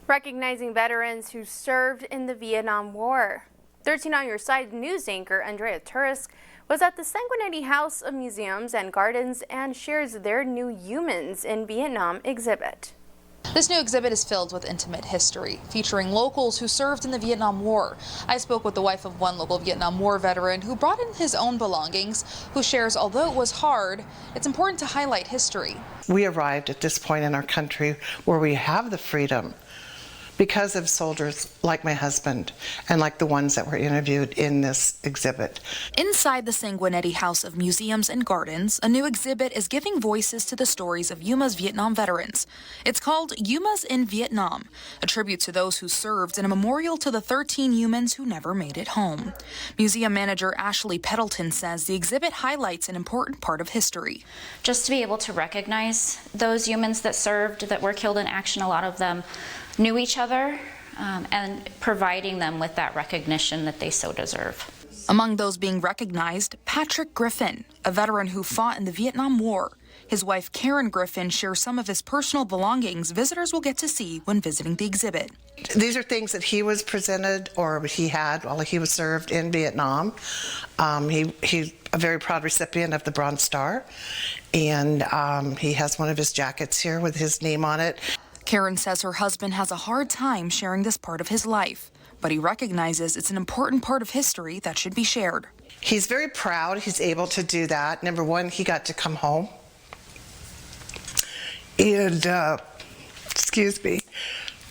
recognizing veterans who served in the Vietnam War. 13 on Your Side news anchor Andrea Turisk was at the Sanguinetti House of Museums and Gardens and shares their new Humans in Vietnam exhibit. This new exhibit is filled with intimate history, featuring locals who served in the Vietnam War. I spoke with the wife of one local Vietnam War veteran who brought in his own belongings, who shares, although it was hard, it's important to highlight history. We arrived at this point in our country where we have the freedom because of soldiers like my husband and like the ones that were interviewed in this exhibit. Inside the Sanguinetti House of Museums and Gardens, a new exhibit is giving voices to the stories of Yuma's Vietnam veterans. It's called Yumas in Vietnam, a tribute to those who served and a memorial to the 13 humans who never made it home. Museum manager Ashley Peddleton says the exhibit highlights an important part of history. Just to be able to recognize those humans that served, that were killed in action, a lot of them knew each other, and providing them with that recognition that they so deserve. Among those being recognized, Patrick Griffin, a veteran who fought in the Vietnam War. His wife Karen Griffin shares some of his personal belongings visitors will get to see when visiting the exhibit. These are things that he was presented or he had while he was served in Vietnam. He's a very proud recipient of the Bronze Star, and he has one of his jackets here with his name on it. Karen says her husband has a hard time sharing this part of his life, but he recognizes it's an important part of history that should be shared. He's very proud he's able to do that. Number one, he got to come home. And, excuse me,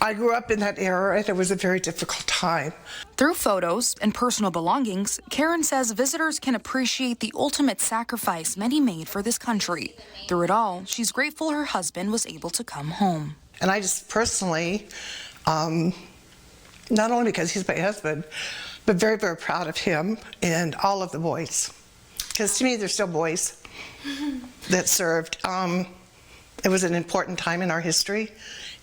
I grew up in that era and it was a very difficult time. Through photos and personal belongings, Karen says visitors can appreciate the ultimate sacrifice many made for this country. Through it all, she's grateful her husband was able to come home. And I just personally, not only because he's my husband, but very, very proud of him and all of the boys. Because to me, they're still boys that served. It was an important time in our history,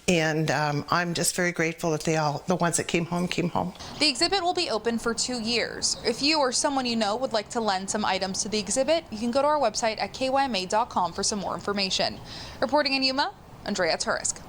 and I'm just very grateful that the ones that came home, came home. The exhibit will be open for 2 years. If you or someone you know would like to lend some items to the exhibit, you can go to our website at kyma.com for some more information. Reporting in Yuma, Andrea Turisk.